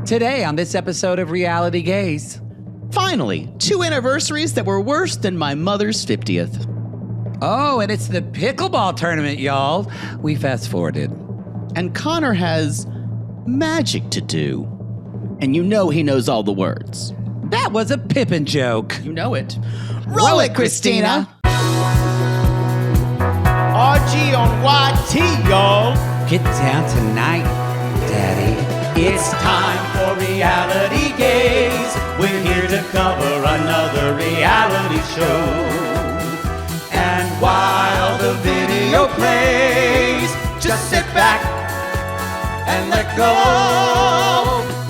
Today on this episode of RealityGays. Finally, 2 anniversaries that were worse than my mother's 50th. Oh, and it's the Pickleball tournament, y'all. We fast-forwarded. And Connor has magic to do. And you know he knows all the words. That was a Pippin joke. You know it. Roll it, Christina. RG on YT, y'all. Get down tonight, Daddy. It's time for Reality Gays. We're here to cover another reality show. And while the video plays, just sit back and let go.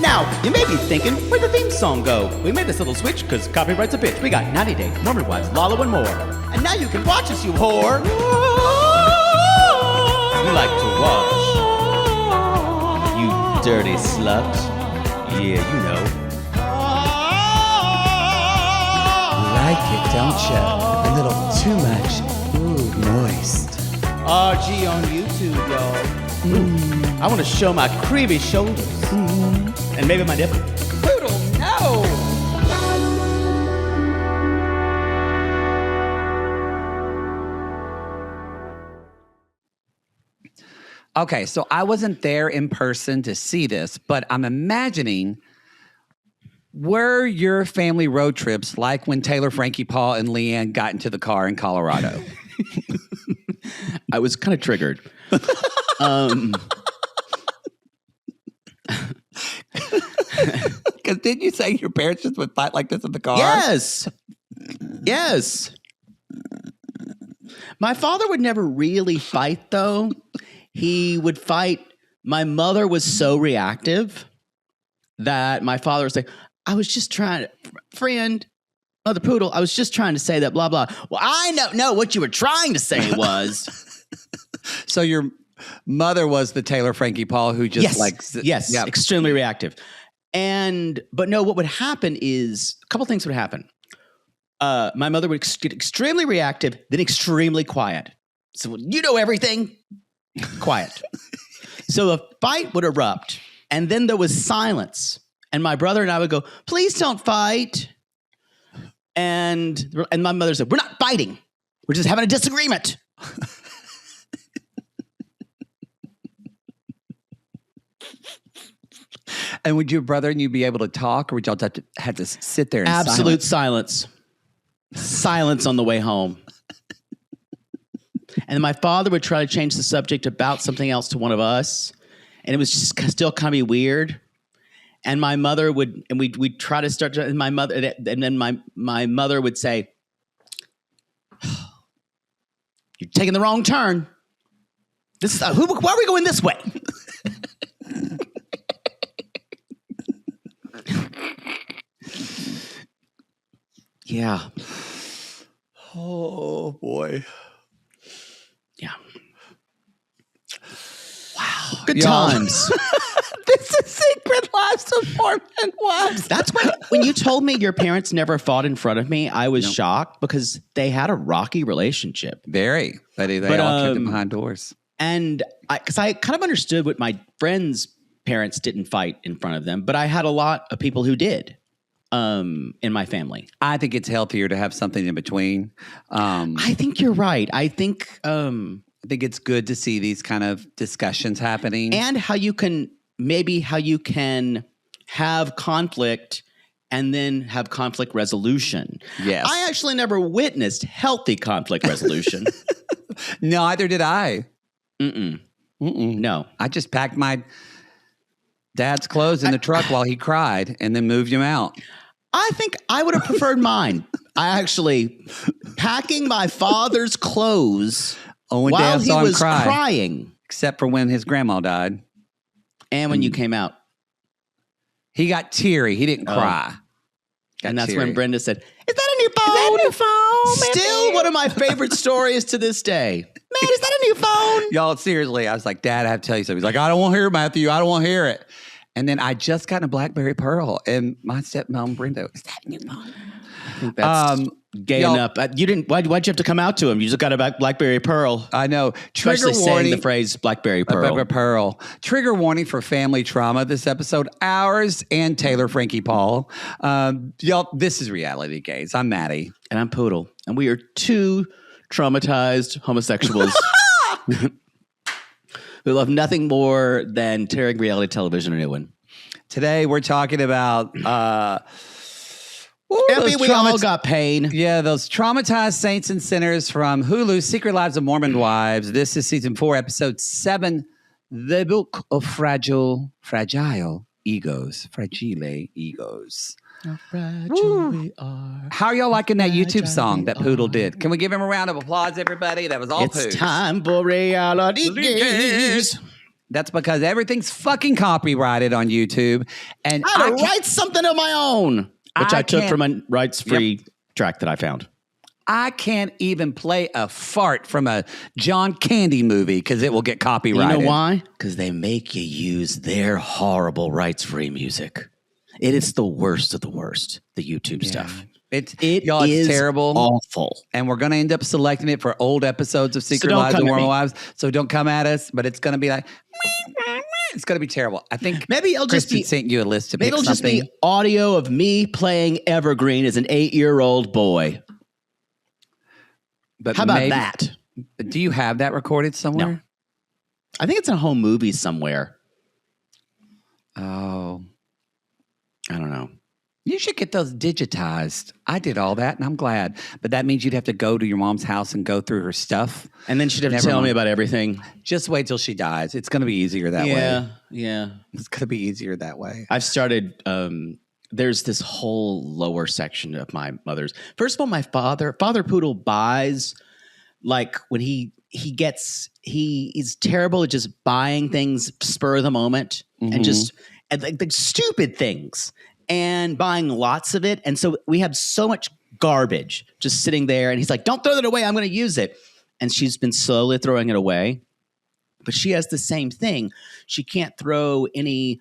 Now, you may be thinking, where'd the theme song go? We made this little switch because copyright's a bitch. We got 90 Day, Mormon Wives, Lala, and more. And now you can watch us, you whore. You like to watch. You dirty slut. Yeah, you know. Like it, don't you? A little too much. Ooh, moist. RG on YouTube, y'all. I want to show my creamy shoulders. And maybe my nipple. Poodle, no! Okay, so I wasn't there in person to see this, but I'm imagining, were your family road trips like when Taylor, Frankie, Paul, and Leanne got into the car in Colorado? I was kind of triggered. Because didn't you say your parents just would fight like this in the car? Yes. Yes. My father would never really fight, though. He would fight. My mother was so reactive that my father would say, I was just trying to, friend, Mother Poodle, I was just trying to say that, blah, blah. Well, I know what you were trying to say was. So your mother was the Taylor, Frankie, Paul who just Yes, yep. Extremely reactive. But no, what would happen is, a couple things would happen. My mother would get extremely reactive, then extremely quiet. So, you know everything. Quiet. So a fight would erupt, and then there was silence. And my brother and I would go, please don't fight. And my mother said, we're not fighting. We're just having a disagreement. And would your brother and you be able to talk, or would y'all have to sit there in absolute silence? Silence on the way home. And then my father would try to change the subject about something else to one of us. And it was just still kind of be weird. And my mother would, and we'd try to start, and my mother, and then my mother would say, you're taking the wrong turn. This is, why are we going this way? Yeah. Oh, boy. Yeah. Wow. Good times. This is Secret Lives of Mormon Wives. That's when you told me your parents never fought in front of me, I was shocked because they had a rocky relationship. Very. But they all kept it behind doors. And because I kind of understood what my friends' parents didn't fight in front of them, but I had a lot of people who did. In my family. I think it's healthier to have something in between. I think you're right. I think it's good to see these kind of discussions happening. And how you can have conflict and then have conflict resolution. Yes. I actually never witnessed healthy conflict resolution. No, neither did I. No. I just packed my dad's clothes in the truck while he cried and then moved him out. I think I would have preferred mine. I actually packing my father's clothes while he was crying. Except for when his grandma died. And when you came out. He got teary. He didn't cry. And that's when Brenda said, is that a new phone? Is that a new phone? Still one of my favorite stories to this day. Man, is that a new phone? Y'all, seriously, I was like, Dad, I have to tell you something. He's like, I don't want to hear it, Matthew. I don't want to hear it. And then I just got a BlackBerry Pearl, and my stepmom Brenda, is that new phone? I think that's gay enough. You didn't. Why'd you have to come out to him? You just got a BlackBerry Pearl. I know. Trigger Especially warning. saying the phrase BlackBerry Pearl. BlackBerry Pearl. Trigger warning for family trauma. This episode, ours and Taylor Frankie Paul. Y'all, this is Reality Gays. I'm Mattie. And I'm Poodle. And we are two traumatized homosexuals who love nothing more than tearing reality television a new one. Today, we're talking about... we all got pain. Yeah, those traumatized saints and sinners from Hulu's Secret Lives of Mormon Wives. This is season 4, episode 7, The Book of Fragile Egos. Fragile Egos. How fragile we are. How are y'all liking that YouTube song that Poodle did? Can we give him a round of applause, everybody? That was all Poodle. It's time for Reality Gays. That's because everything's fucking copyrighted on YouTube. And I had to write something of my own. Which I took from a rights-free track that I found. I can't even play a fart from a John Candy movie because it will get copyrighted. You know why? Because they make you use their horrible rights-free music. It is the worst of the worst, the YouTube stuff. It's terrible. Awful. And we're going to end up selecting it for old episodes of Secret Lives of Mormon Wives. So don't come at us, but it's going to be like... It's going to be terrible. I think maybe it'll Kristen just be sent you a list to maybe pick it'll something. Just be audio of me playing Evergreen as an 8-year-old boy. But how about that? Do you have that recorded somewhere? No. I think it's in a home movie somewhere. Oh. I don't know. You should get those digitized. I did all that, and I'm glad. But that means you'd have to go to your mom's house and go through her stuff. And then she'd have to tell me about everything. Just wait till she dies. It's going to be easier that way. Yeah. It's going to be easier that way. I've started, there's this whole lower section of my mother's. First of all, my Father Poodle buys, like when he is terrible at just buying things spur of the moment and just like stupid things. And buying lots of it. And so we have so much garbage just sitting there. And he's like, don't throw that away. I'm going to use it. And she's been slowly throwing it away. But she has the same thing. She can't throw any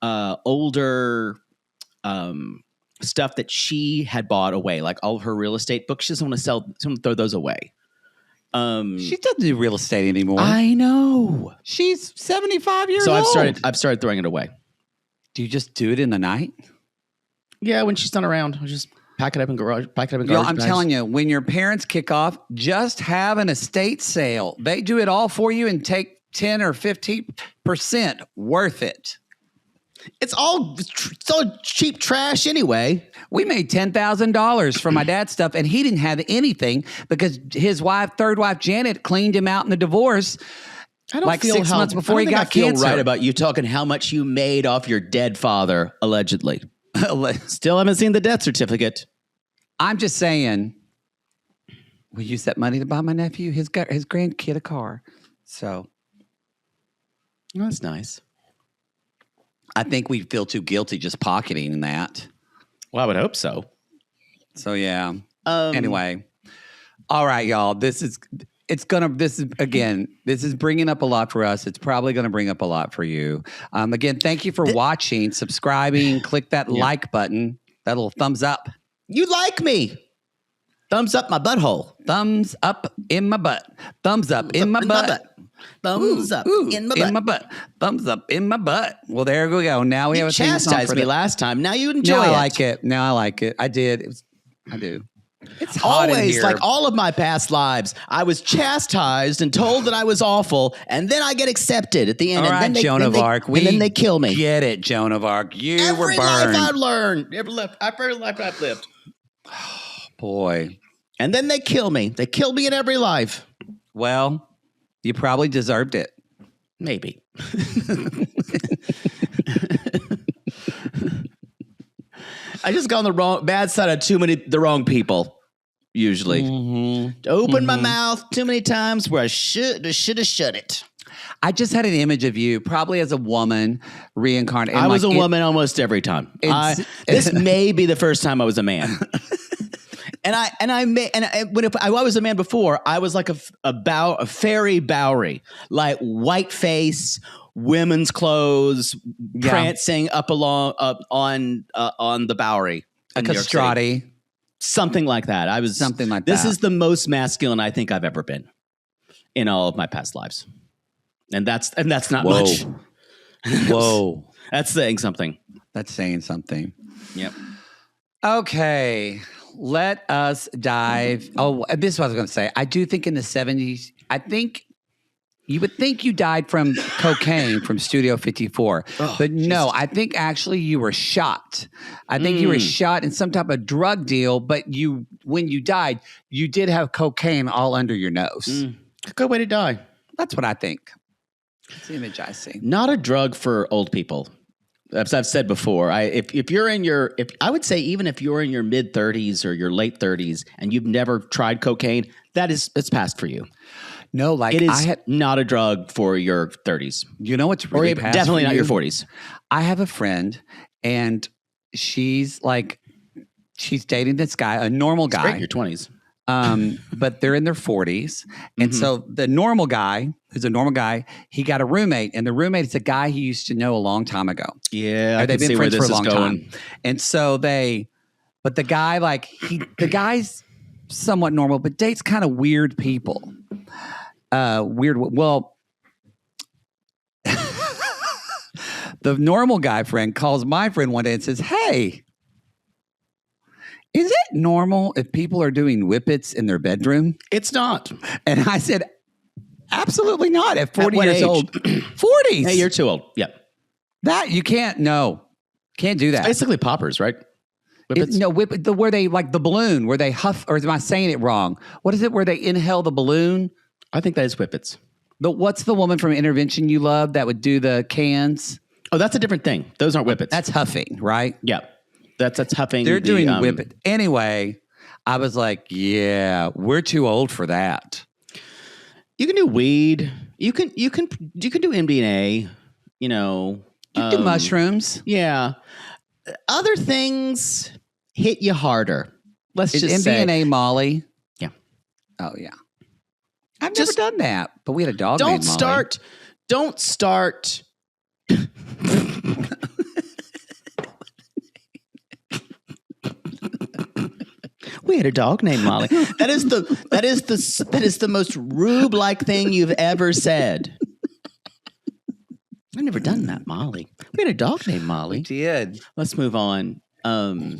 older stuff that she had bought away, like all of her real estate books. She doesn't want to throw those away. She doesn't do real estate anymore. I know. She's 75 years old. So I've started throwing it away. Do you just do it in the night? Yeah, when she's not around, I'll just pack it up in garbage. I'm telling you, when your parents kick off, just have an estate sale. They do it all for you and take 10 or 15% worth it. It's all so cheap trash anyway. We made $10,000 for my dad's stuff, and he didn't have anything because his third wife, Janet, cleaned him out in the divorce. I don't like feel 6 months before he got cancer. I feel right about you talking how much you made off your dead father, allegedly. Still haven't seen the death certificate. I'm just saying, we used that money to buy my nephew, his grandkid, a car. So. Well, that's nice. I think we feel too guilty just pocketing that. Well, I would hope so. So, yeah. Anyway. All right, y'all. This is bringing up a lot for us. It's probably going to bring up a lot for you. Again, thank you for watching, subscribing, click that like button, that little thumbs up. You like me. Thumbs up my butthole. Thumbs up in my butt. Thumbs up in my butt. Thumbs up in my butt. Thumbs up in my butt. Well, there we go. Now we have a theme song. You chastised me last time. Now you enjoy it. Now I like it. I did. I do. It's hot always in here. Like all of my past lives. I was chastised and told that I was awful, and then I get accepted at the end. All right, Joan of Arc. And then they kill me. Get it, Joan of Arc. You were burned. Every life I've learned. Every life I've lived. Boy. And then they kill me. They kill me in every life. Well, you probably deserved it. Maybe. I just got on the bad side of the wrong people. Usually, open my mouth too many times where I should have shut it. I just had an image of you, probably as a woman reincarnated. I was a woman almost every time. This may be the first time I was a man. when I was a man before, I was like a fairy Bowery, like white face, women's clothes, prancing up on the Bowery, a castrati, something like that. I was something like this that. is the most masculine I think I've ever been in all of my past lives, and that's not much. Whoa, that's saying something. That's saying something. Yep. Okay, let us dive. Oh, this is what I was going to say. I do think in the 70s, I think you would think you died from cocaine from Studio 54. But no, I think actually you were shot. I think you were shot in some type of drug deal, but when you died, you did have cocaine all under your nose. Good way to die. That's what I think. That's the image I see. Not a drug for old people. As I've said before, if you're in your, I would say even if you're in your mid 30s or your late 30s and you've never tried cocaine, it's past for you. No, like it is not a drug for your 30s. You know what's really past definitely for not you? your 40s. I have a friend, and she's dating this guy, a normal guy. Great in your 20s. But they're in their 40s. And so the normal guy, who's a normal guy, he got a roommate, and the roommate is a guy he used to know a long time ago. Yeah, Or I they've can been see where friends this for a is long going. time. And so but the guy, the guy's somewhat normal, but dates kind of weird people. Well, the normal guy friend calls my friend one day and says, "Hey, is it normal if people are doing whippets in their bedroom?" It's not. And I said, "Absolutely not. At 40 what years age? old, 40s. Hey, you're too old. Yep. That you can't. No, can't do that. Basically poppers, right? Whippets? Where they like the balloon, where they huff, or am I saying it wrong? What is it? Where they inhale the balloon? I think that is whippets. What's the woman from Intervention you love that would do the cans? Oh, that's a different thing. Those aren't whippets. That's huffing, right? Yeah. That's huffing. They're doing whippet. Anyway, I was like, yeah, we're too old for that. You can do weed. You can do MDMA. You know. You can do mushrooms. Yeah. Other things hit you harder. Let's Is just MDMA say. Molly? Yeah. Oh yeah. I've never done that, but we had a dog Don't named Molly. Don't start. We had a dog named Molly. That is the most rube-like thing you've ever said. I've never done that, Molly. We had a dog named Molly. We did. Let's move on. I'm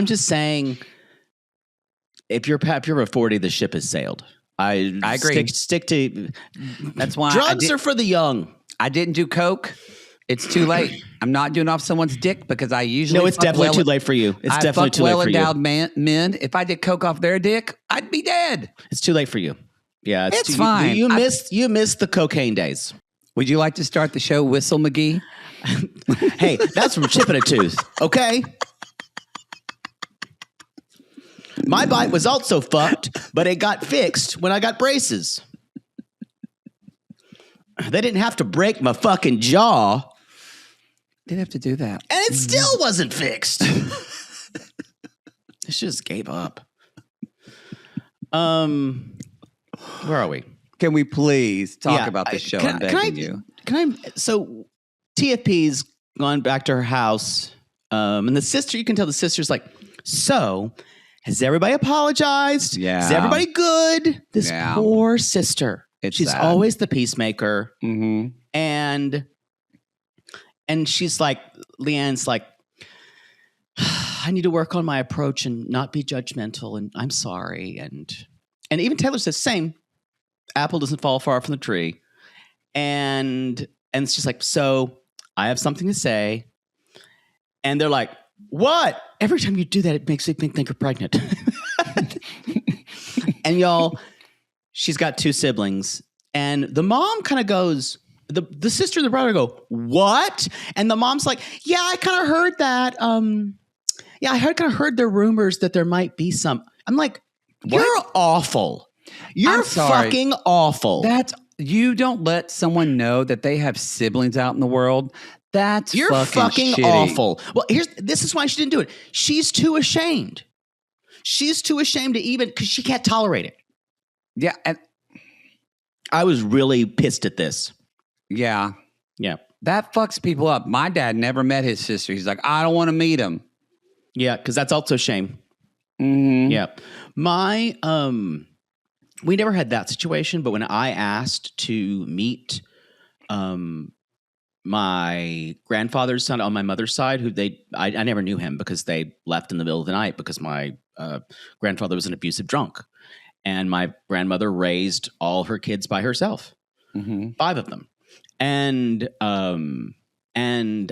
just saying, if you're over 40, the ship has sailed. I agree. Stick to. That's why Drugs are for the young. I didn't do coke. It's too late. I'm not doing off someone's dick because I usually. No, it's definitely too late for you. It's I definitely fuck too late for you. well-endowed men. If I did coke off their dick, I'd be dead. It's too late for you. Yeah, It's fine. You missed the cocaine days. Would you like to start the show, Whistle McGee? Hey, that's from chipping a tooth. Okay. My bite was also fucked, but it got fixed when I got braces. They didn't have to break my fucking jaw. Didn't have to do that. And it still wasn't fixed. I just gave up. Where are we? Can we please talk about the show? I'm begging you. So TFP's gone back to her house. And the sister, you can tell the sister's like, so has everybody apologized? Yeah. Is everybody good? This Yeah. poor sister. She's sad. always the peacemaker. Mm-hmm. And she's like, Leanne's like, I need to work on my approach and not be judgmental. And I'm sorry. And even Taylor says, same. Apple doesn't fall far from the tree. And she's like, so I have something to say. And they're like, what? Every time you do that, it makes me think you're pregnant. And y'all, she's got two siblings. And the mom kind of goes, the sister and the brother go, what? And the mom's like, yeah, I kind of heard that. Yeah, I kind of heard the rumors that there might be some. I'm like, What? You're awful. You're I'm sorry. fucking awful. You don't let someone know that they have siblings out in the world. You're fucking shitty. awful. Well, this is why she didn't do it. She's too ashamed. She's too ashamed to even, because she can't tolerate it. Yeah. And I was really pissed at this. yeah. Yeah. That fucks people up. My dad never met his sister. He's like, I don't want to meet him. Yeah, because that's also shame. Mm-hmm. Yeah. We never had that situation, but when I asked to meet my grandfather's son on my mother's side, I never knew him because they left in the middle of the night because my grandfather was an abusive drunk. And my grandmother raised all her kids by herself, 5 of them. And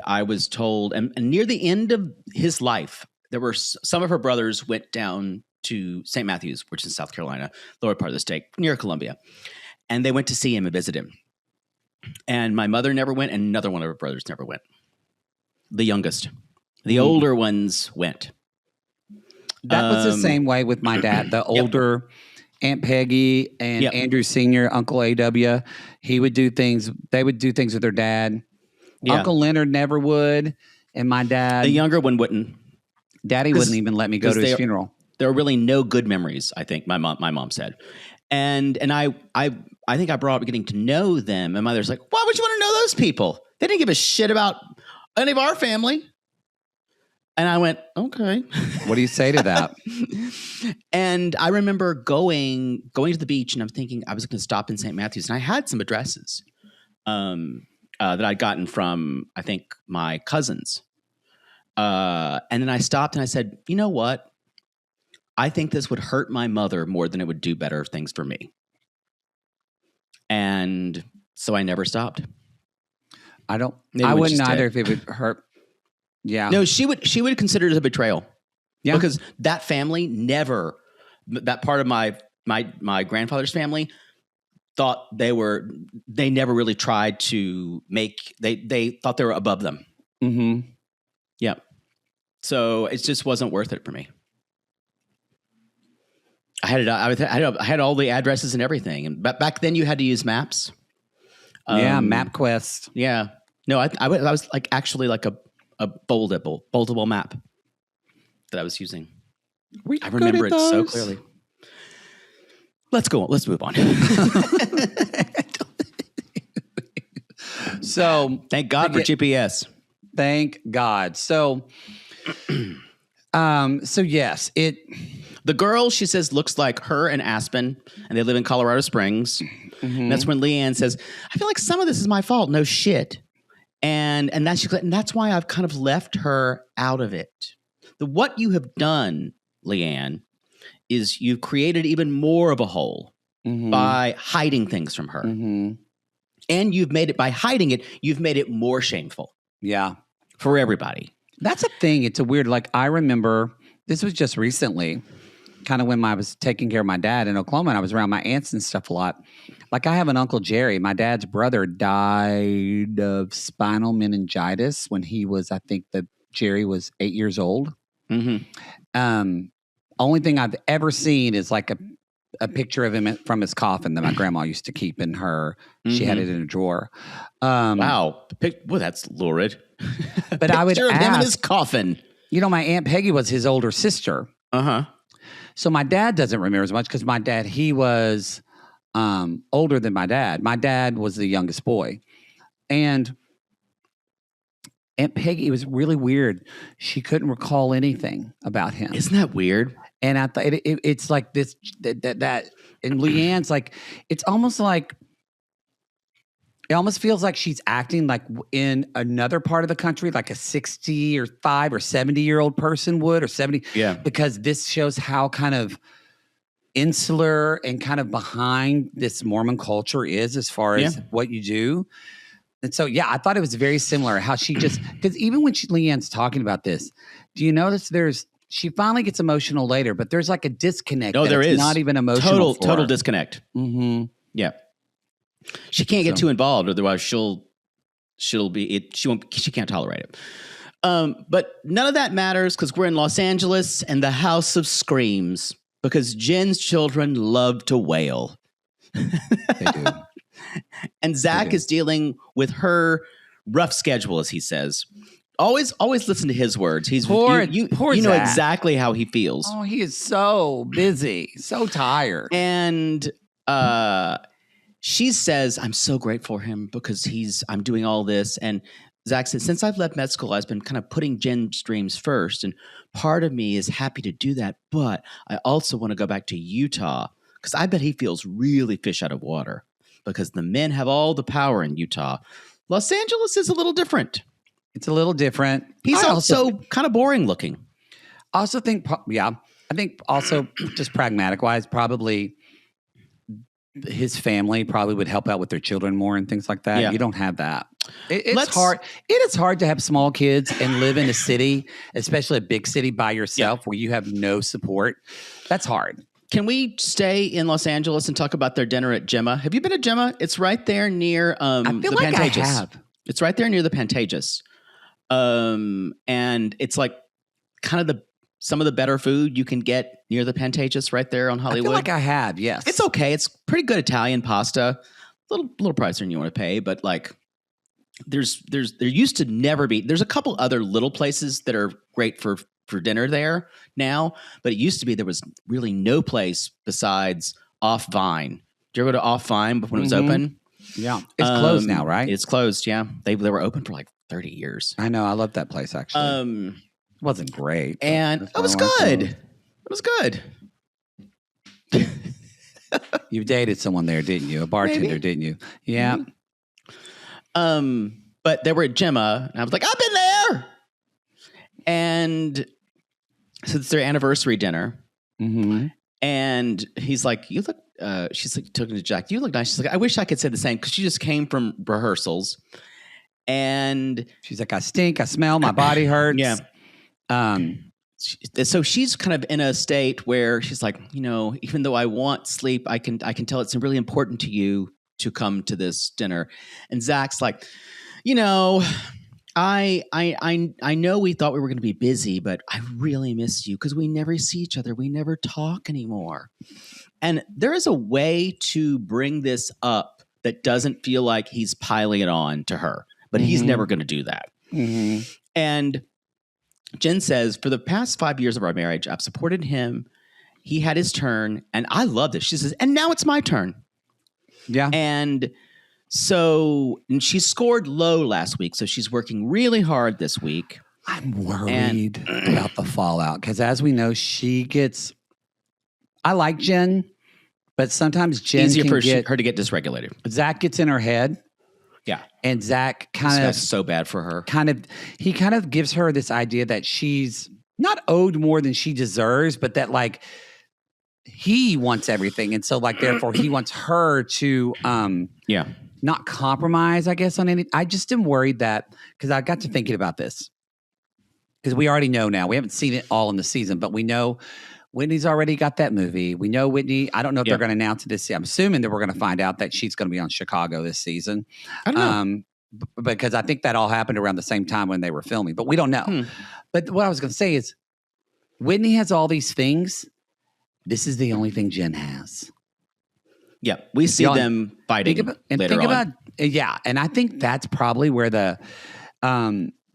I was told, and near the end of his life, there were some of her brothers went down to St. Matthews, which is in South Carolina, lower part of the state, near Columbia. And they went to see him and visit him. And my mother never went, and another one of her brothers never went. The youngest. The older ones went. That was the same way with my dad. The older Aunt Peggy and Andrew Sr., Uncle A.W., he would do things. They would do things with their dad. Yeah. Uncle Leonard never would. And my dad. The younger one wouldn't. Daddy wouldn't even let me go to his funeral. There were really no good memories, I think, my mom said. And I think I brought up getting to know them. And mother's like, why would you want to know those people? They didn't give a shit about any of our family. And I went, okay. What do you say to that? And I remember going to the beach, and I'm thinking I was going to stop in St. Matthews. And I had some addresses that I'd gotten from, I think, my cousins. And then I stopped and I said, you know what? I think this would hurt my mother more than it would do better things for me. And so I never stopped. I wouldn't either if it would hurt. Yeah. No, she would consider it a betrayal. Yeah. Because that family that part of my grandfather's family thought they never really tried to they thought they were above them. Mm-hmm. Yeah. So it just wasn't worth it for me. I had all the addresses and everything. And back then you had to use maps. MapQuest. Yeah. No, I was like actually like a foldable map that I was using. I remember it so clearly. Let's go on. Let's move on. So thank God for GPS. Thank God. So yes, the girl, she says, looks like her and Aspen, and they live in Colorado Springs. Mm-hmm. And that's when Leanne says, I feel like some of this is my fault. No shit. And that's why I've kind of left her out of it. What you have done, Leanne, is you've created even more of a hole by hiding things from her. Mm-hmm. And by hiding it, you've made it more shameful. Yeah. For everybody. That's a thing. It's a weird, like, I remember, this was just recently, kind of when I was taking care of my dad in Oklahoma, and I was around my aunts and stuff a lot. Like, I have an Uncle Jerry. My dad's brother died of spinal meningitis when he was, I think that Jerry was 8 years old. Mm-hmm. Only thing I've ever seen is like a picture of him from his coffin that my grandma used to keep in her. She had it in a drawer. Wow. Well, that's lurid. But I would ask, him in his coffin. You know, my Aunt Peggy was his older sister. Uh-huh. So my dad doesn't remember as much because my dad, he was older than my dad. My dad was the youngest boy. And Aunt Peggy, it was really weird. She couldn't recall anything about him. Isn't that weird? And I thought it's like this, that, and Leanne's like, it's almost like, it almost feels like she's acting like in another part of the country, like a 65 or 70-year-old person would, or 70. Yeah. Because this shows how kind of insular and kind of behind this Mormon culture is as far as what you do. And so, yeah, I thought it was very similar how she just, because even when Leanne's talking about this, do you notice she finally gets emotional later, but there's like a disconnect. Oh, there is. Not even emotional. Total disconnect. Mm-hmm. Yeah. She can't get too involved, otherwise she can't tolerate it. But none of that matters because we're in Los Angeles and the House of Screams, because Jen's children love to wail. They do. And Zach is dealing with her rough schedule, as he says. Always listen to his words. He's Poor you know Zach. exactly how he feels. Oh, he is so busy, so tired. And she says, I'm so grateful for him because I'm doing all this. And Zach says, since I've left med school, I've been kind of putting Jen's dreams first. And part of me is happy to do that. But I also want to go back to Utah because I bet he feels really fish out of water because the men have all the power in Utah. Los Angeles is a little different. It's a little different. He's also kind of boring looking. Also think, I think also just pragmatic wise, probably his family probably would help out with their children more and things like that. Yeah. You don't have that. It's hard. It is hard to have small kids and live in a city, especially a big city by yourself where you have no support. That's hard. Can we stay in Los Angeles and talk about their dinner at Gemma? Have you been to Gemma? It's right there near I feel the like Pantages. I have. It's right there near the Pantages. And it's like kind of some of the better food you can get near the Pantages right there on Hollywood. I feel like I have, yes. It's okay. It's pretty good Italian pasta. Little pricier than you want to pay, but like there used to never be. There's a couple other little places that are great for dinner there now, but it used to be there was really no place besides Off Vine. Did you ever go to Off Vine when it was open? Yeah. It's closed now, right? It's closed, yeah. They were open for like 30 years. I know. I love that place, actually. It wasn't great. And it was good. It was good. You dated someone there, didn't you? A bartender, Maybe. didn't you? Yeah. Maybe. But they were at Gemma, and I was like, I've been there. And so it's their anniversary dinner. Mm-hmm. And he's like, you look, she's like, talking to Jack, you look nice. She's like, I wish I could say the same because she just came from rehearsals. And She's like, I stink, I smell, my body hurts. Yeah. So she's kind of in a state where she's like, even though I want sleep, I can tell it's really important to you to come to this dinner. And Zach's like, I know we thought we were going to be busy, but I really miss you because we never see each other. We never talk anymore. And there is a way to bring this up that doesn't feel like he's piling it on to her, but he's never going to do that. Mm-hmm. And Jen says, for the past 5 years of our marriage, I've supported him. He had his turn, and I love this. She says, and now it's my turn. Yeah. And she scored low last week, so she's working really hard this week. I'm worried about the fallout because, as we know, I like Jen, but sometimes Jen easier can for get her to get dysregulated. Zach gets in her head. Yeah. And Zach This guy's so bad for her. He kind of gives her this idea that she's not owed more than she deserves, but that like he wants everything. And so like, therefore he wants her to, not compromise, I guess, on any. I just am worried that because I got to thinking about this because we already know now. We haven't seen it all in the season, but we know Whitney's already got that movie. We know Whitney. I don't know if they're going to announce it this year. I'm assuming that we're going to find out that she's going to be on Chicago this season. I don't know. Because I think that all happened around the same time when they were filming, but we don't know. But what I was going to say is Whitney has all these things. This is the only thing Jen has. Yeah, we see them fighting later on. And I think that's probably where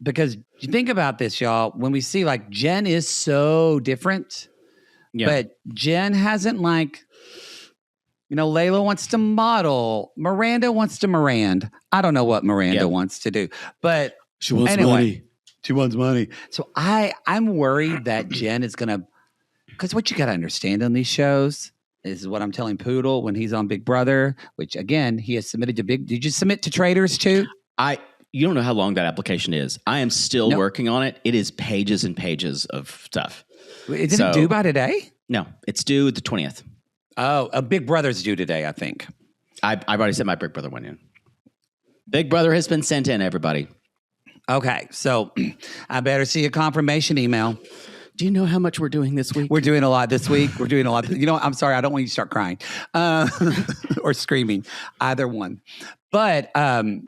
because you think about this, y'all, when we see like Jen is so different, but Jen hasn't like, Layla wants to model, Miranda wants to Miranda. I don't know what Miranda wants to do, but she wants money. She wants money. So I'm worried that Jen is going to, because what you got to understand on these shows, this is what I'm telling Poodle when he's on Big Brother, which again, he has submitted to Did you submit to Traders too? You don't know how long that application is. I am still working on it. It is pages and pages of stuff. Is it due by today? No, it's due the 20th. Oh, a Big Brother's due today, I think. I've already sent my Big Brother one in. Big Brother has been sent in, everybody. Okay, so I better see a confirmation email. Do you know how much we're doing this week? We're doing a lot this week. We're doing a lot. I'm sorry. I don't want you to start crying or screaming, either one. But I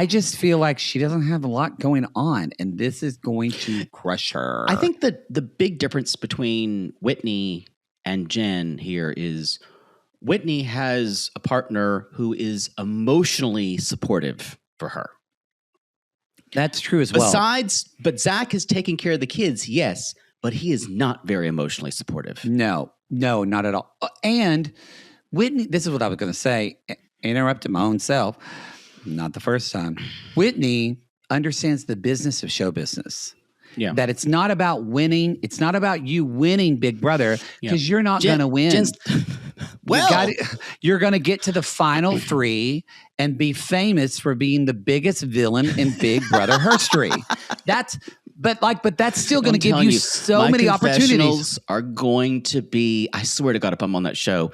just feel like she doesn't have a lot going on, and this is going to crush her. I think that the big difference between Whitney and Jen here is Whitney has a partner who is emotionally supportive for her. That's true as well. But Zach is taking care of the kids, yes, but he is not very emotionally supportive. No, not at all. And Whitney, this is what I was going to say, interrupted my own self. Not the first time. Whitney understands the business of show business. Yeah. That it's not about winning. It's not about you winning Big Brother because you're not going to win. You're going to get to the final 3 and be famous for being the biggest villain in Big Brother history. But that's still going to give you so many opportunities. Are going to be, I swear to God, if I'm on that show,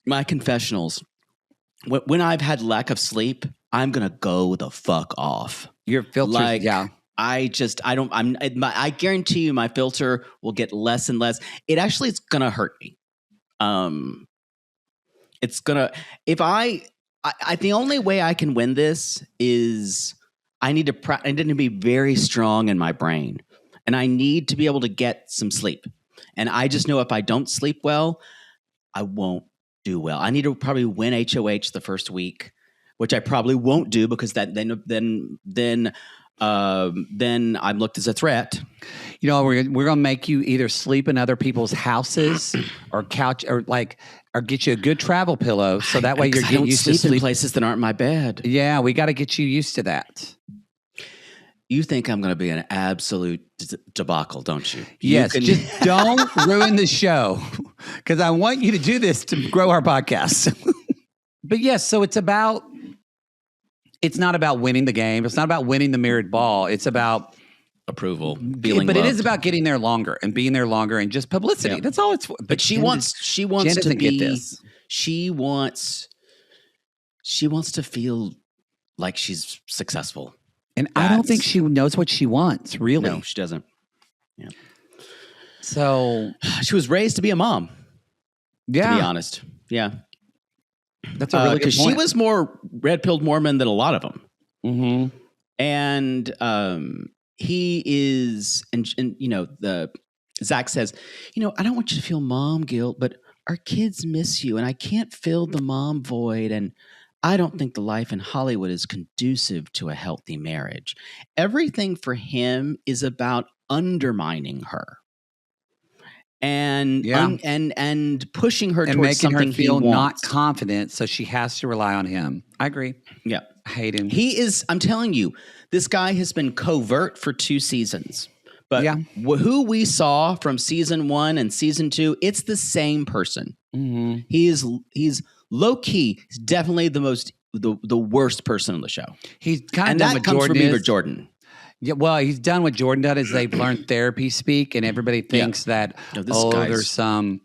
my confessionals, when I've had lack of sleep, I'm going to go the fuck off. Your filters, I guarantee you my filter will get less and less. It's going to hurt me. It's going to, the only way I can win this is I need to be very strong in my brain, and I need to be able to get some sleep. And I just know if I don't sleep well, I won't do well. I need to probably win HOH the first week, which I probably won't do because then I'm looked as a threat. We're going to make you either sleep in other people's houses or couch or get you a good travel pillow so that way you're getting used to sleep in places that aren't my bed. Yeah, we got to get you used to that. You think I'm going to be an absolute debacle, don't you? Yes, just don't ruin the show because I want you to do this to grow our podcast. But yes, so it's not about winning the game. It's not about winning the mirrored ball. It's about approval, feeling loved. It is about getting there longer and being there longer and just publicity. Yeah. That's all it's for. But she wants to be, get this. She wants to feel like she's successful. And I don't think she knows what she wants, really. No, she doesn't. Yeah. So she was raised to be a mom. Yeah. To be honest. Yeah. That's a really good point. She was more red-pilled Mormon than a lot of them. Mm-hmm. And he is, Zach says, I don't want you to feel mom guilt, but our kids miss you, and I can't fill the mom void, and I don't think the life in Hollywood is conducive to a healthy marriage. Everything for him is about undermining her. And pushing her and towards making something her feel he wants. not confident, so she has to rely on him. I agree. Yeah, I hate him. He is. I'm telling you, this guy has been covert for 2 seasons. But who we saw from season 1 and season 2, it's the same person. Mm-hmm. He's low key. He's definitely the worst person on the show. He's kind of done what comes Jordan from is. Jordan. Yeah, well, he's done what Jordan did is they've learned therapy speak, and everybody thinks that there's some.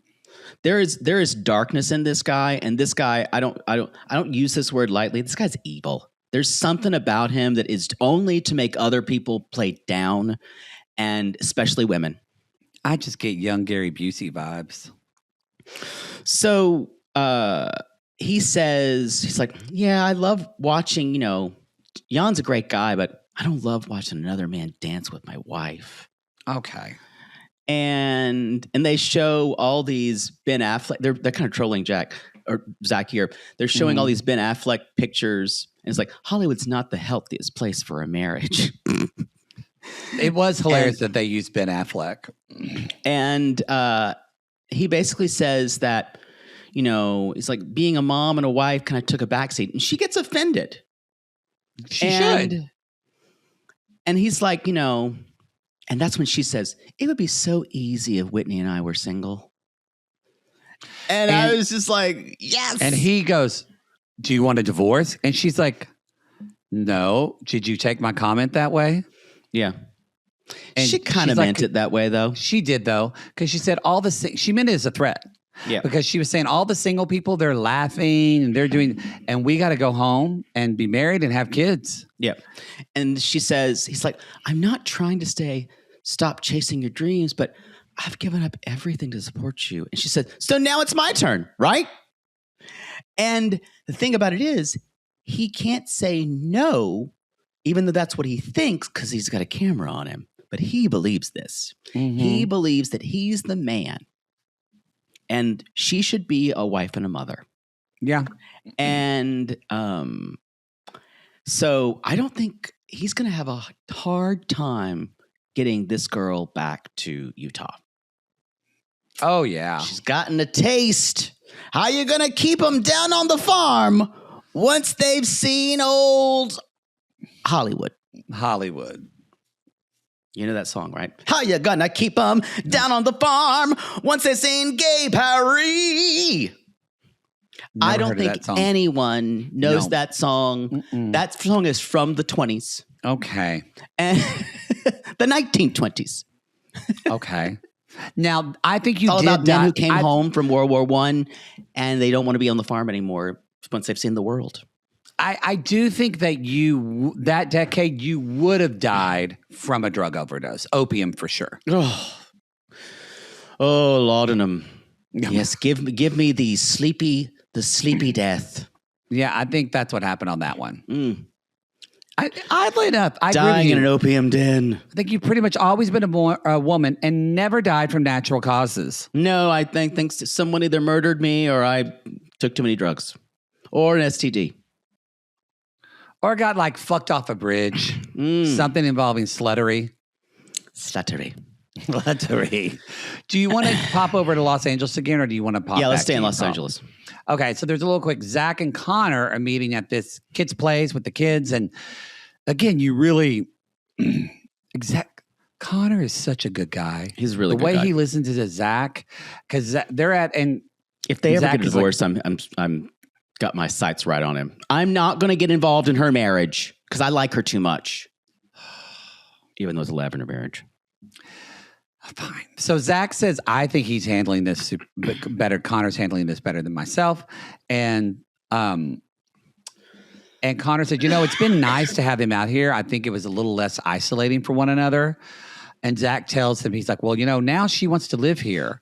There is darkness in this guy, and this guy I don't use this word lightly. This guy's evil. There's something about him that is only to make other people play down, and especially women. I just get young Gary Busey vibes. So he says he's like, yeah, I love watching. Yawn's a great guy, but I don't love watching another man dance with my wife. Okay. And they show all these Ben Affleck. They're kind of trolling Zach here. They're showing all these Ben Affleck pictures, and it's like Hollywood's not the healthiest place for a marriage. It was hilarious that they used Ben Affleck, and he basically says that it's like being a mom and a wife kind of took a backseat, and she gets offended. She should. And he's like, and that's when she says, it would be so easy if Whitney and I were single. And I was just like, yes. And he goes, do you want a divorce? And she's like, no. Did you take my comment that way? Yeah. And she kind of meant it that way, though. She did, though, because she said she meant it as a threat. Yeah. Because she was saying all the single people, they're laughing and they're doing, and we got to go home and be married and have kids. Yeah. And she says, he's like, I'm not trying to stop chasing your dreams, but I've given up everything to support you. And she said, so now it's my turn, right? And the thing about it is, he can't say no, even though that's what he thinks, because he's got a camera on him. But he believes this. Mm-hmm. He believes that he's the man. And she should be a wife and a mother. Yeah. And So I don't think he's going to have a hard time getting this girl back to Utah. Oh, yeah. She's gotten a taste. How you going to keep them down on the farm once they've seen old Hollywood? Hollywood. You know that song, right? How you gonna keep them down on the farm once they've seen Gay Paris? Never I don't heard of think that song. anyone knows No. that song. That song is from the 20s Okay. and the 1920s. Okay. Now, I think you All did about men die. who came home from World War I and they don't want to be on the farm anymore once they've seen the world. I do think that that decade, you would have died from a drug overdose. Opium for sure. Oh, laudanum. Yes, give me the sleepy death. Yeah, I think that's what happened on that one. Mm. Oddly enough, I agree with Dying you. in an opium den. I think you've pretty much always been a woman and never died from natural causes. No, I think someone either murdered me or I took too many drugs or an STD. Or got like fucked off a bridge. Something involving sluttery. Slattery. Sluttery. Do you want to pop over to Los Angeles again, or do you want to pop Yeah, let's back stay to in Los Utah? Angeles. Okay, so there's a little quick. Zach and Connor are meeting at this kids' place with the kids. And again, you really... Connor is such a good guy. He's a really the good way guy. he listens to Zach, because they're at... and If they ever Zach get is like- divorced, I'm got my sights right on him. I'm not going to get involved in her marriage because I like her too much. Even though it's a lavender marriage. Fine. So Zach says, I think he's handling this better. Connor's handling this better than myself. And Connor said, it's been nice to have him out here. I think it was a little less isolating for one another. And Zach tells him, he's like, well, now she wants to live here.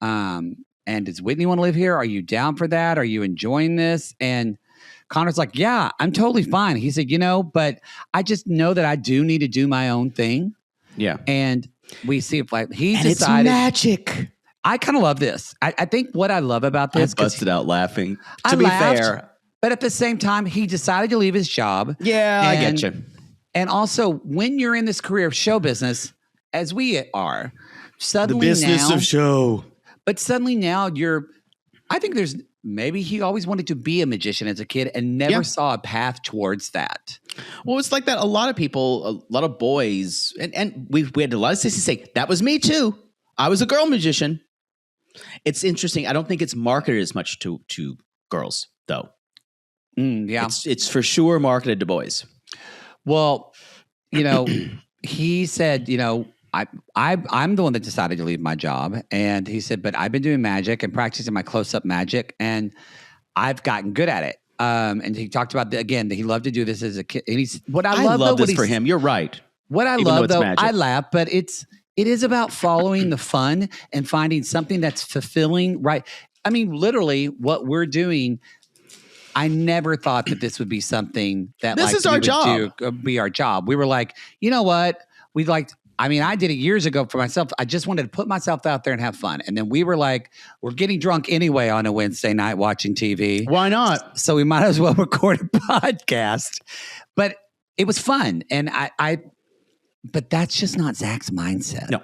And does Whitney want to live here? Are you down for that? Are you enjoying this? And Connor's like, yeah, I'm totally fine. He said, but I just know that I do need to do my own thing. Yeah. And we see if he And decided. it's magic. I kind of love this. I think what I love about I this, 'cause busted out laughing. I To be laughed, fair. but at the same time, he decided to leave his job. Yeah, I And- get you. And also, when you're in this career of show business, as we are, suddenly now, show. but suddenly now I think maybe he always wanted to be a magician as a kid and never saw a path towards that. Well, it's like that. A lot of people, a lot of boys, and we had a lot of sisters say, that was me too. I was a girl magician. It's interesting. I don't think it's marketed as much to girls, though. Yeah. It's for sure marketed to boys. Well, he said, I'm the one that decided to leave my job. And he said, but I've been doing magic and practicing my close-up magic, and I've gotten good at it. And he talked about, that he loved to do this as a kid. And I love this for him. You're right. What I Even though love, it's though, magic. I laugh, but it is about following the fun and finding something that's fulfilling, right? I mean, literally, what we're doing, I never thought that this would be something that This is our job. Be our job. We were like, you know what? I did it years ago for myself. I just wanted to put myself out there and have fun. And then we were like, we're getting drunk anyway on a Wednesday night watching TV. Why not? So we might as well record a podcast. But it was fun. And but that's just not Zach's mindset. No.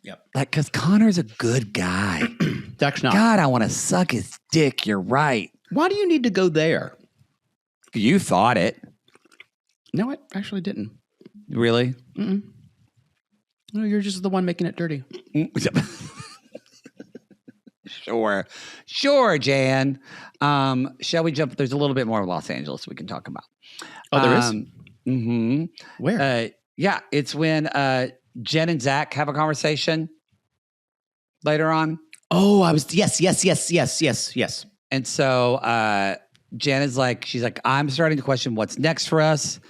Yep. Because Connor's a good guy. Zach's not. God, I want to suck his dick. You're right. Why do you need to go there? You thought it. No, I actually didn't. Really? No, you're just the one making it dirty. Sure, Jan. Shall we jump? There's a little bit more of Los Angeles we can talk about. Oh, there is? Mm-hmm. Where? Yeah, it's when Jen and Zach have a conversation later on. Oh, yes. And so Jen is like, she's like, I'm starting to question what's next for us.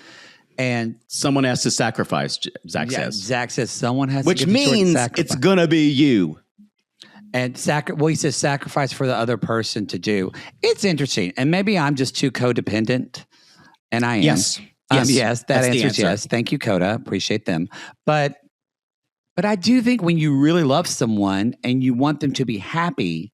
And Someone has to sacrifice, Zach says. Zach says someone has Which to give the short means sacrifice. it's going to be you. And he says sacrifice for the other person to do. It's interesting. And maybe I'm just too codependent. And I am. Yes. Yes, that That's the answer is answer. yes. Thank you, Coda. Appreciate them. But I do think when you really love someone and you want them to be happy,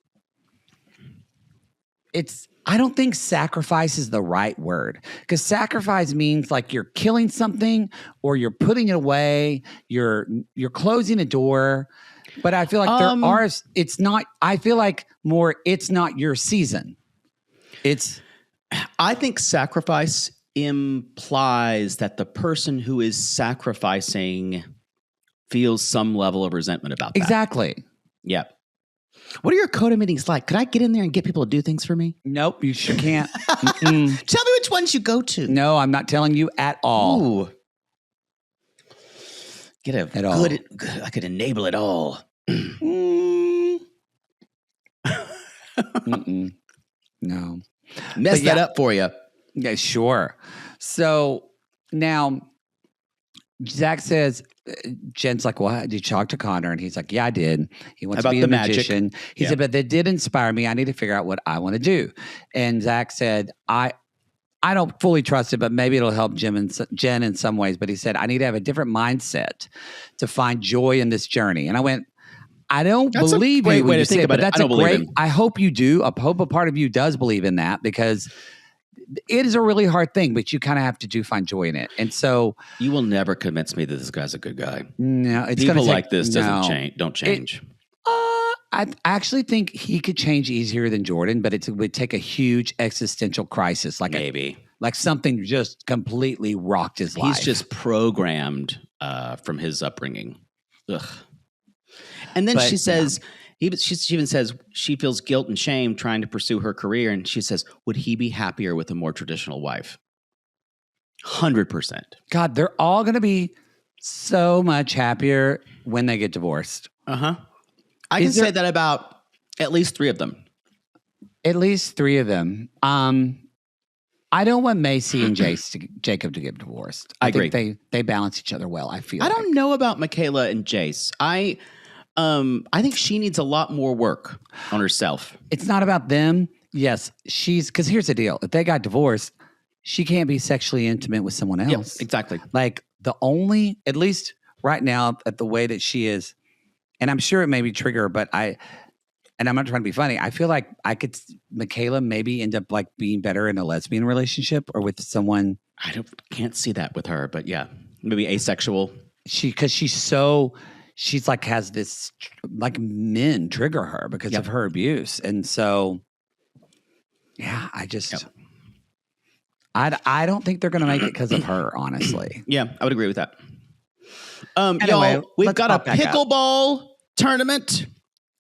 it's I don't think sacrifice is the right word, because sacrifice means like you're killing something or you're putting it away, you're closing a door. But I feel like it's not, I feel like more, it's not your season. I think sacrifice implies that the person who is sacrificing feels some level of resentment about that. Exactly. Yeah. What are your coda meetings like? Could I get in there and get people to do things for me? Nope, you sure can't. Tell me which ones you go to. No, I'm not telling you at all. Ooh. Get a good, I could enable it all. No. Mess that up for you. Yeah, sure. So now Zach says, Jen's like, well, did you talk to Connor? And he's like, yeah, I did. He wants to be a magician. He said, but that did inspire me. I need to figure out what I want to do. And Zach said, I don't fully trust it, but maybe it'll help Jen in some ways. But he said, I need to have a different mindset to find joy in this journey. And I went, I don't believe you when you say it, but that's a great, I hope you do. I hope a part of you does believe in that, because it is a really hard thing, but you kind of have to find joy in it. And so you will never convince me that this guy's a good guy. No, it's people like this don't change. I actually think he could change easier than Jordan, but it would take a huge existential crisis, like like something just completely rocked his life. He's just programmed from his upbringing. Ugh. And then she says, she even says she feels guilt and shame trying to pursue her career. And she says, would he be happier with a more traditional wife? 100%. God, they're all going to be so much happier when they get divorced. Uh-huh. I can say that about at least 3 of them. At least 3 of them. I don't want Macy and Jacob to get divorced. I agree. Think they balance each other well, I feel I don't know about Michaela and Jace. I think she needs a lot more work on herself. It's not about them. Yes, because here's the deal. If they got divorced, she can't be sexually intimate with someone else. Yep, exactly. Like at least right now, at the way that she is, and I'm sure it may be trigger, but I'm not trying to be funny. I feel like Michaela maybe end up like being better in a lesbian relationship or with someone. Can't see that with her, but yeah, maybe asexual. Because she's like has this like men trigger her because of her abuse, and so yeah, I don't think they're going to make it because of her, honestly. Yeah, I would agree with that. Anyway, y'all, we've got a pickleball tournament.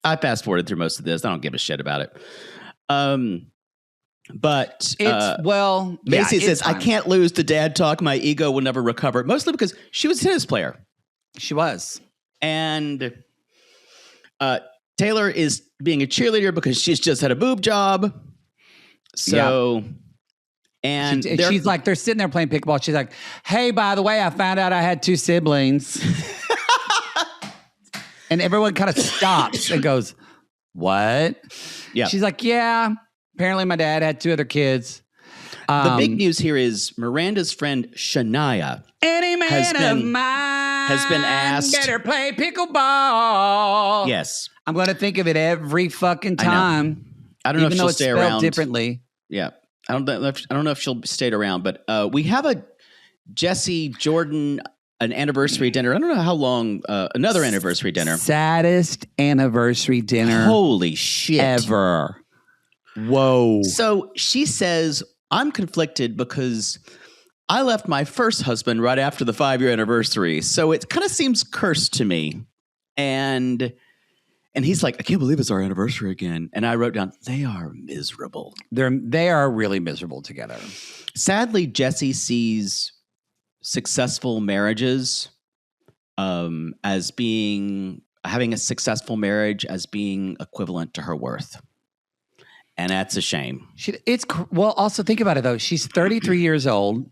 I fast forwarded through most of this. I don't give a shit about it. But Macy says, I can't lose to dad talk. My ego will never recover. Mostly because she was a tennis player. She was. And Taylor is being a cheerleader because she's just had a boob job. So, and she's like, they're sitting there playing pickleball. She's like, hey, by the way, I found out I had 2 siblings. And everyone kind of stops and goes, what? Yeah. She's like, yeah, apparently my dad had 2 other kids. The big news here is Miranda's friend Shania has been asked. Better play pickleball. Yes. I'm going to think of it every fucking time. I don't know if she'll stay around. Differently. Yeah. I don't know if she'll stay around, but we have a Jesse Jordan an anniversary dinner. I don't know how long. Another anniversary dinner. Saddest anniversary dinner. Holy shit. Ever. Whoa. So she says, I'm conflicted because I left my first husband right after the 5-year anniversary. So it kind of seems cursed to me. And he's like, I can't believe it's our anniversary again. And I wrote down, they are miserable. They are really miserable together. Sadly, Jessie sees successful marriages as having a successful marriage as being equivalent to her worth. And that's a shame. Also think about it though. She's 33 years old.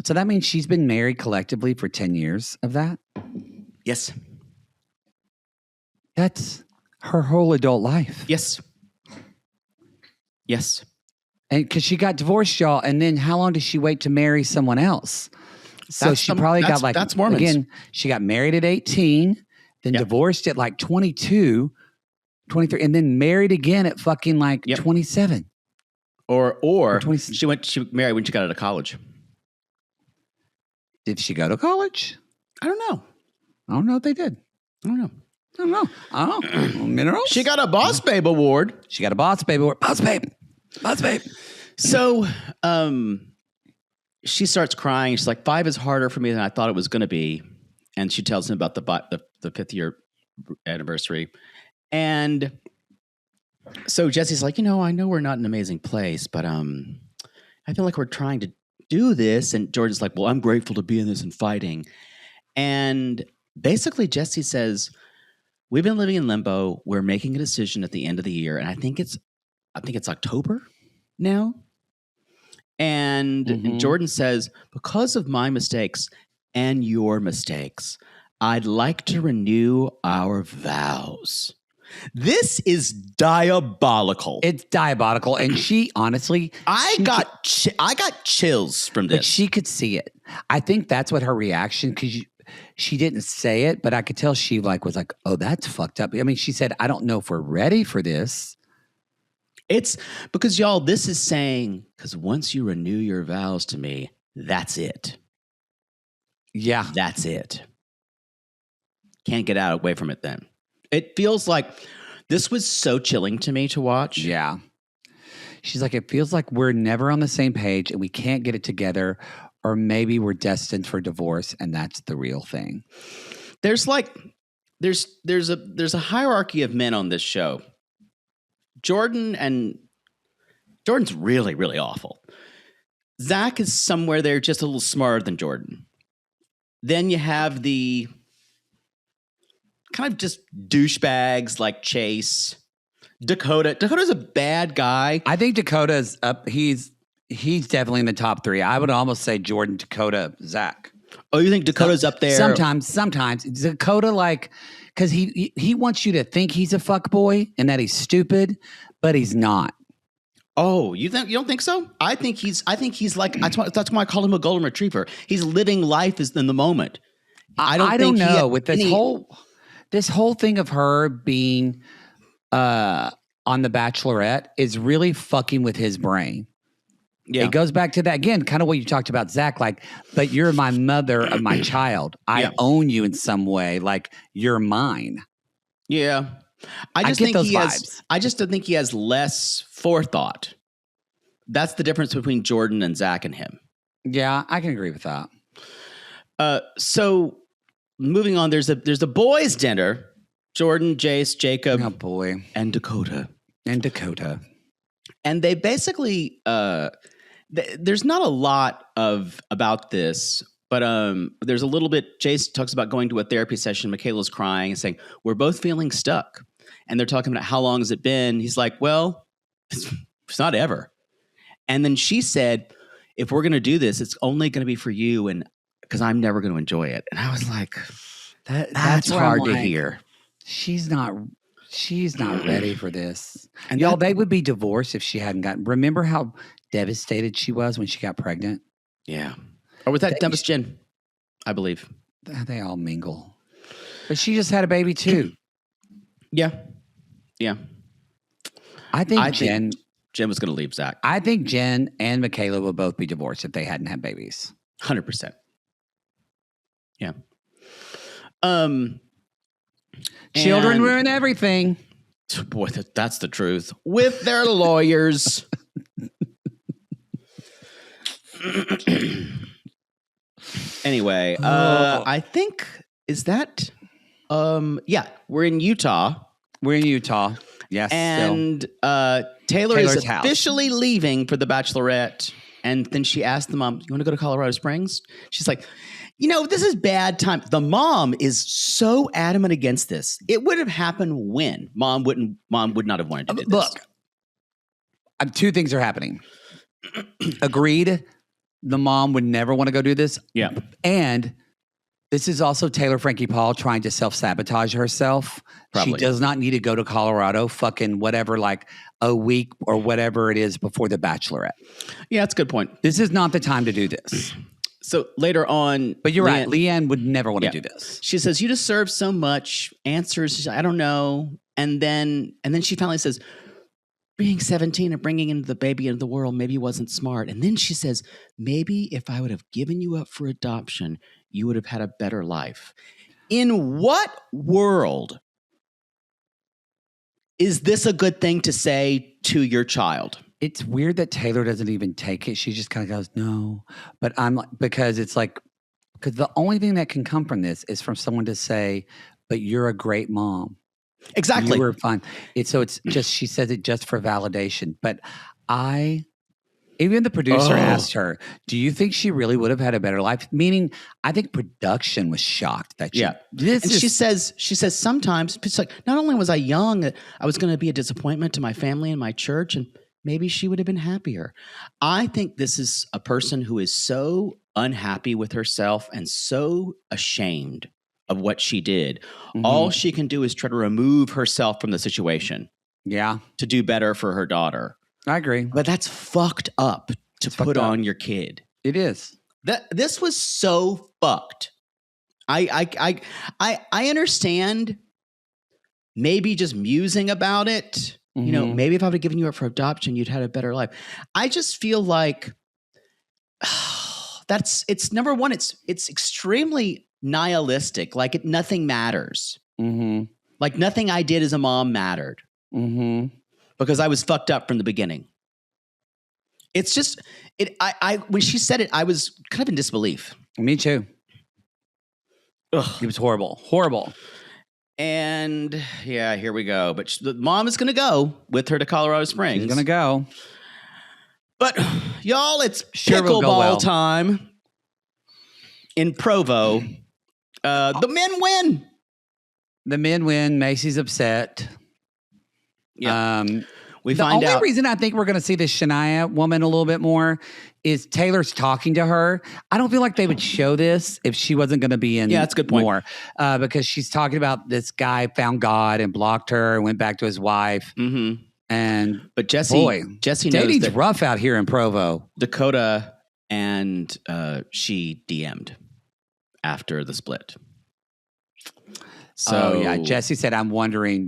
So that means she's been married collectively for 10 years of that? Yes. That's her whole adult life. Yes. Yes. And because she got divorced, y'all, and then how long did she wait to marry someone else? So she probably got like, that's Mormons. Again, she got married at 18, then divorced at like 22, 23, and then married again at fucking like 27. Or 20 she married when she got out of college. Did she go to college? I don't know. I don't know if they did. I don't know. I don't know. Oh, minerals? She got a Boss Babe award. She got a Boss Babe award. Boss Babe. Boss Babe. So she starts crying. She's like, 5 is harder for me than I thought it was going to be. And she tells him about the 5th year anniversary. And so Jesse's like, I know we're not in an amazing place, but I feel like we're trying to do this. And Jordan's like, well, I'm grateful to be in this and fighting. And basically Jesse says, we've been living in limbo. We're making a decision at the end of the year. And I think it's October now. And Jordan says, because of my mistakes and your mistakes, I'd like to renew our vows. This is diabolical. It's diabolical. And she honestly, I got chills from this. but she could see it. I think that's what her reaction, because she didn't say it, but I could tell she was like, oh, that's fucked up. I mean, she said, I don't know if we're ready for this. It's because, y'all, this is saying, because once you renew your vows to me, that's it. Yeah. That's it. Can't get out away from it then. It feels like this was so chilling to me to watch. Yeah. She's like, it feels like we're never on the same page and we can't get it together, or maybe we're destined for divorce and that's the real thing. There's a hierarchy of men on this show. Jordan's really, really awful. Zach is somewhere there just a little smarter than Jordan. Then you have the kind of just douchebags like Chase. Dakota's a bad guy. I think Dakota's up. He's definitely in the top 3. I would almost say Jordan, Dakota, Zach. Oh, you think Dakota's up there? Sometimes Dakota, because he wants you to think he's a fuck boy and that he's stupid, but he's not. Oh, you don't think so? I think he's like, that's why I call him a golden retriever. He's living life in the moment. I don't know with this whole thing of her being on The Bachelorette is really fucking with his brain. Yeah. It goes back to that again, kind of what you talked about, Zach, but you're my mother of my child. I own you in some way, like you're mine. Yeah. I just don't think he has less forethought. That's the difference between Jordan and Zach and him. Yeah, I can agree with that. So moving on, there's a boys' dinner. Jordan, Jace, Jacob, oh boy, and Dakota. And they basically there's not a lot about this, but there's a little bit. Jace talks about going to a therapy session. Michaela's crying and saying, we're both feeling stuck. And they're talking about how long has it been? He's like, well, it's not ever. And then she said, if we're going to do this, it's only going to be for you, and because I'm never going to enjoy it. And I was like, that's hard to hear. She's not ready for this. And y'all, they would be divorced if she hadn't gotten. Remember how devastated she was when she got pregnant? Yeah. Or was that was Jen, I believe. They all mingle. But she just had a baby too. Yeah. I think Jen was going to leave Zach. I think Jen and Michaela will both be divorced if they hadn't had babies. 100%. Yeah. Children ruin everything. Boy, that's the truth. With their lawyers. Anyway, I think, is that, we're in Utah. Yes. And Taylor is officially leaving for the Bachelorette. And then she asked the mom, you want to go to Colorado Springs? She's like, this is bad time. The mom is so adamant against this. It would have happened when mom would not have wanted to do this. Look, 2 things are happening. Agreed. The mom would never want to go do this. Yeah. And this is also Taylor Frankie Paul trying to self-sabotage herself. Probably. She does not need to go to Colorado fucking whatever, like a week or whatever it is before the Bachelorette. Yeah, that's a good point. This is not the time to do this. So later on, but you're right. Leanne would never want to do this. She says, "You deserve so much." Answers, "I don't know." And then she finally says, being 17 and bringing into the baby into the world maybe wasn't smart. And then she says, maybe if I would have given you up for adoption, you would have had a better life. In what world is this a good thing to say to your child? It's weird that Taylor doesn't even take it. She just kind of goes, no. But I'm like, because the only thing that can come from this is from someone to say, but you're a great mom. Exactly. You were fine. It's just, she says it just for validation. But even the producer asked her, do you think she really would have had a better life? Meaning, I think production was shocked that she says sometimes it's like, not only was I young, I was going to be a disappointment to my family and my church, and maybe she would have been happier. I think this is a person who is so unhappy with herself and so ashamed of what she did. Mm-hmm. All she can do is try to remove herself from the situation. Yeah. To do better for her daughter. I agree. But that's fucked up to put on your kid. It is. This was so fucked. I understand maybe just musing about it. Mm-hmm. You know, maybe if I would have given you up for adoption, you'd had a better life. I just feel like it's number one, it's extremely nihilistic. Like nothing matters. Mm-hmm. Like nothing I did as a mom mattered. Mm-hmm. Because I was fucked up from the beginning. It's just when she said it, I was kind of in disbelief. Me too. Ugh. It was horrible. Horrible. And yeah, here we go. But the mom is going to go with her to Colorado Springs. She's going to go. But y'all, it's pickleball time in Provo. The men win. The men win. Macy's upset. Yeah. The only reason I think we're going to see this Shania woman a little bit more is Taylor's talking to her. I don't feel like they would show this if she wasn't going to be in. Yeah, that's a good point. More, because she's talking about this guy found God and blocked her and went back to his wife. Mm-hmm. But Jesse knows dating's rough out here in Provo. Dakota and she DM'd after the split. So yeah, Jesse said, "I'm wondering,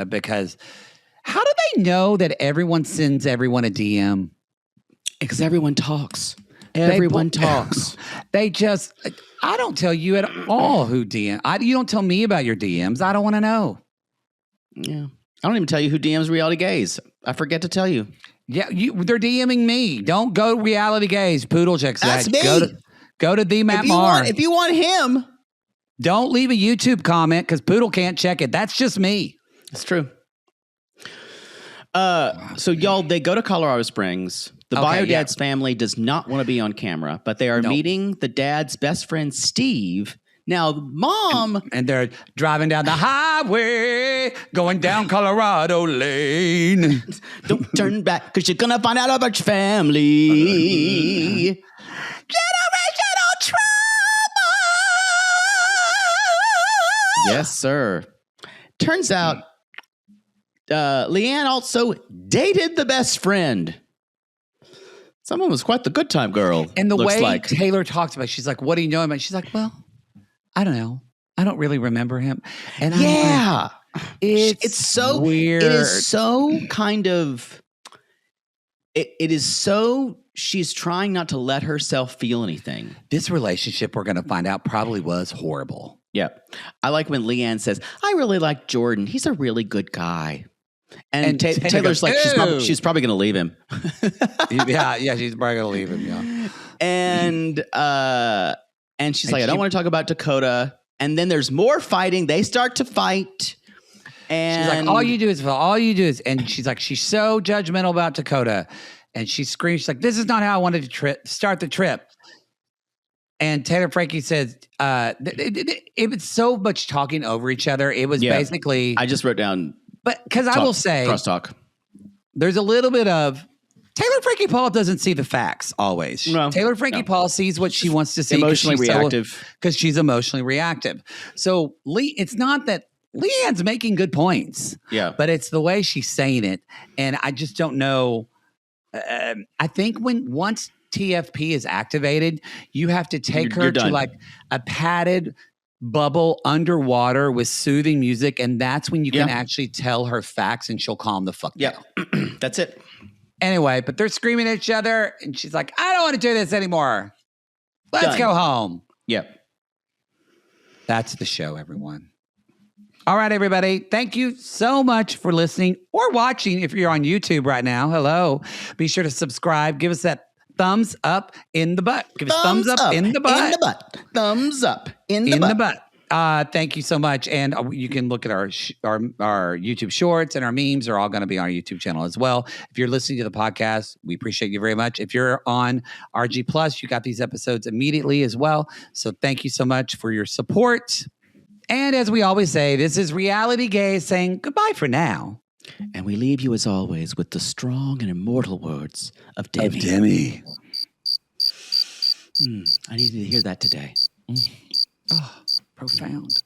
because." How do they know that everyone sends everyone a DM? Because everyone talks. Everyone talks. I don't tell you at all who DM. You don't tell me about your DMs. I don't want to know. Yeah. I don't even tell you who DMs Reality Gays. I forget to tell you. Yeah, they're DMing me. Don't go Reality Gays. Poodle checks that. That's me. Go to the Matt Marr. If you want him. Don't leave a YouTube comment because Poodle can't check it. That's just me. It's true. So y'all, they go to Colorado Springs. The bio dad's family does not want to be on camera, but they are meeting the dad's best friend, Steve. Now, mom. And they're driving down the highway, going down Colorado Lane. Don't turn back because you're going to find out about your family. Generational trauma. Yes, sir. Turns out, Leanne also dated the best friend. Someone was quite the good time girl. And the way Taylor talks about it, she's like, what do you know him? And she's like, well, I don't know. I don't really remember him. And yeah. It's so weird. It is so kind of, it is so, she's trying not to let herself feel anything. This relationship, we're going to find out, probably was horrible. Yeah. I like when Leanne says, I really like Jordan. He's a really good guy. And Taylor's like, she's probably going to leave him. yeah, she's probably going to leave him, yeah. And she's like, I don't want to talk about Dakota. And then there's more fighting. They start to fight. And she's like, all you do is, and she's like, she's so judgmental about Dakota. And she screams, she's like, this is not how I wanted to start the trip. And Taylor Frankie says, it was so much talking over each other. It was basically. I just wrote down. But because I will say, crosstalk. There's a little bit of Taylor Frankie Paul doesn't see the facts always. No, Taylor Frankie Paul sees what she wants to see. Emotionally reactive. Because she's emotionally reactive. So it's not that Leanne's making good points. Yeah. But it's the way she's saying it. And I just don't know. I think once TFP is activated, you have to take her to like a padded bubble underwater with soothing music, and that's when you can actually tell her facts and she'll calm the fuck down. That's it. Anyway, but they're screaming at each other, and she's like, I don't want to do this anymore. Let's go home. Yep. That's the show, everyone. All right, everybody. Thank you so much for listening or watching. If you're on YouTube right now, hello. Be sure to subscribe. Give us that thumbs up in the butt. Give us thumbs up in the butt. In the butt. Thumbs up in the butt. Thank you so much. And you can look at our YouTube shorts, and our memes are all going to be on our YouTube channel as well. If you're listening to the podcast, we appreciate you very much. If you're on RG Plus, you got these episodes immediately as well. So thank you so much for your support. And as we always say, this is Reality Gays saying goodbye for now. And we leave you as always with the strong and immortal words of Demi. I needed to hear that today. Oh, profound.